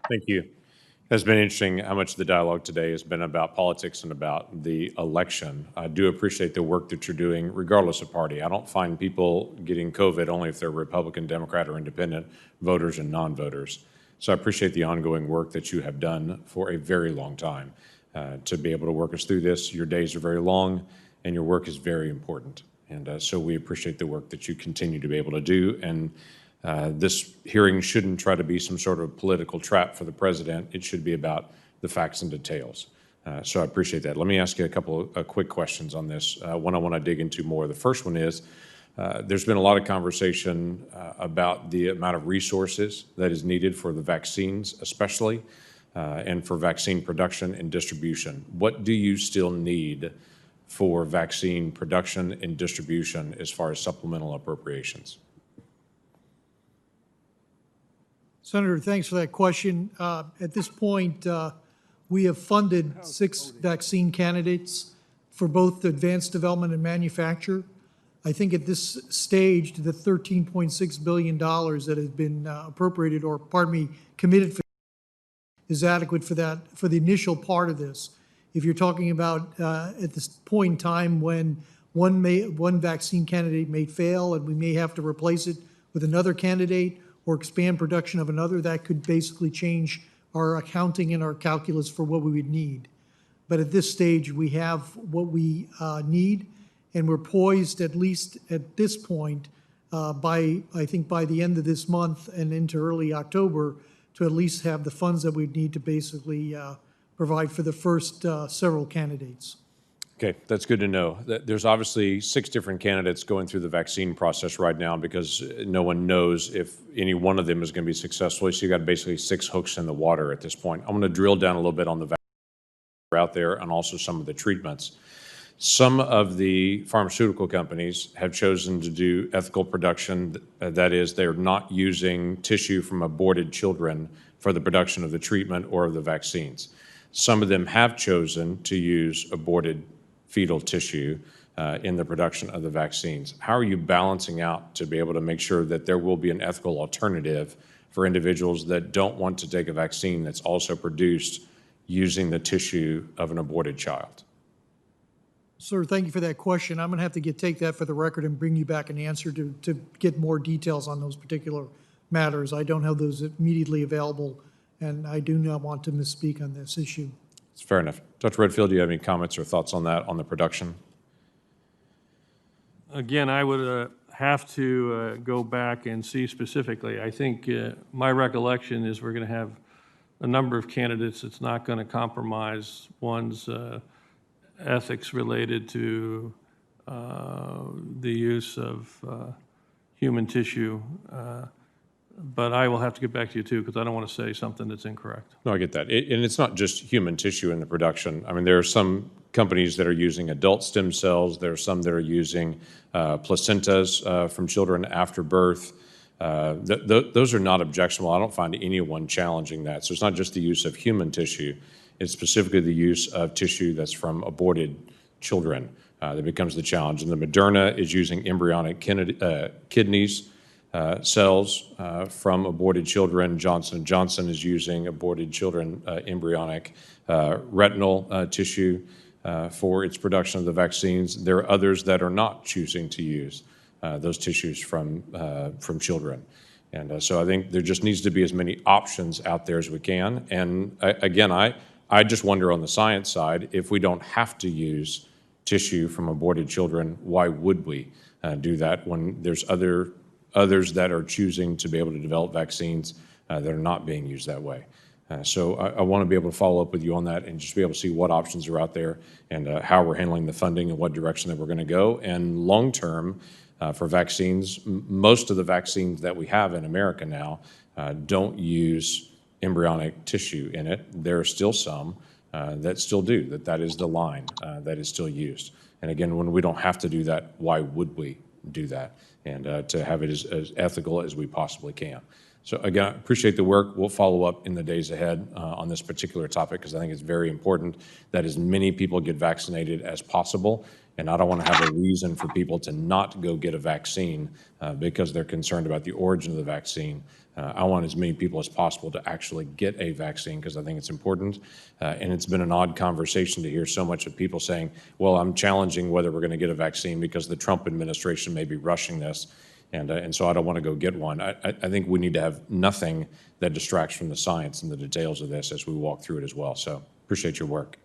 Thank you. It's been interesting how much the dialogue today has been about politics and about the election. I do appreciate the work that you're doing, regardless of party. I don't find people getting COVID only if they're Republican, Democrat, or independent voters and non-voters. So I appreciate the ongoing work that you have done for a very long time to be able to work us through this. Your days are very long, and your work is very important. And so we appreciate the work that you continue to be able to do. And this hearing shouldn't try to be some sort of political trap for the president. It should be about the facts and details. So I appreciate that. Let me ask you a couple of quick questions on this. One I want to dig into more. The first one is, there's been a lot of conversation about the amount of resources that is needed for the vaccines, especially, and for vaccine production and distribution. What do you still need for vaccine production and distribution as far as supplemental appropriations? Senator, thanks for that question. At this point, we have funded 6 vaccine candidates for both advanced development and manufacture. I think at this stage, the $13.6 billion that has been appropriated, or pardon me, committed for, is adequate for that, for the initial part of this. If you're talking about at this point in time when one vaccine candidate may fail and we may have to replace it with another candidate or expand production of another, that could basically change our accounting and our calculus for what we would need. But at this stage, we have what we need, and we're poised, at least at this point, I think by the end of this month and into early October, to at least have the funds that we need to basically provide for the first several candidates. Okay, that's good to know. There's obviously 6 different candidates going through the vaccine process right now because no one knows if any one of them is going to be successful. So you got basically 6 hooks in the water at this point. I'm going to drill down a little bit on the vaccines out there and also some of the treatments. Some of the pharmaceutical companies have chosen to do ethical production. That is, they're not using tissue from aborted children for the production of the treatment or of the vaccines. Some of them have chosen to use aborted fetal tissue in the production of the vaccines. How are you balancing out to be able to make sure that there will be an ethical alternative for individuals that don't want to take a vaccine that's also produced using the tissue of an aborted child? Sir, thank you for that question. I'm going to have to take that for the record and bring you back an answer to get more details on those particular matters. I don't have those immediately available, and I do not want to misspeak on this issue. It's fair enough. Dr. Redfield, do you have any comments or thoughts on that, on the production? Again, I would have to go back and see specifically. I think my recollection is we're going to have a number of candidates that's not going to compromise one's ethics related to the use of human tissue. But I will have to get back to you, too, because I don't want to say something that's incorrect. No, I get that. And it's not just human tissue in the production. I mean, there are some companies that are using adult stem cells. There are some that are using placentas from children after birth. Those are not objectionable. I don't find anyone challenging that. So it's not just the use of human tissue. It's specifically the use of tissue that's from aborted children that becomes the challenge. And the Moderna is using embryonic kidneys, cells from aborted children. Johnson & Johnson is using aborted children embryonic retinal tissue for its production of the vaccines. There are others that are not choosing to use those tissues from children. And so I think there just needs to be as many options out there as we can. And again, I just wonder on the science side, if we don't have to use tissue from aborted children, why would we do that when there's others that are choosing to be able to develop vaccines that are not being used that way? So I want to be able to follow up with you on that and just be able to see what options are out there and how we're handling the funding and what direction that we're going to go. And long term, for vaccines, most of the vaccines that we have in America now don't use embryonic tissue in it. There are still some that still do, that is the line that is still used. And again, when we don't have to do that, why would we do that? And to have it as ethical as we possibly can. So again, I appreciate the work. We'll follow up in the days ahead on this particular topic because I think it's very important that as many people get vaccinated as possible. And I don't want to have a reason for people to not go get a vaccine because they're concerned about the origin of the vaccine. I want as many people as possible to actually get a vaccine because I think it's important. And it's been an odd conversation to hear so much of people saying, well, I'm challenging whether we're going to get a vaccine because the Trump administration may be rushing this. And so I don't want to go get one. I think we need to have nothing that distracts from the science and the details of this as we walk through it as well. So appreciate your work.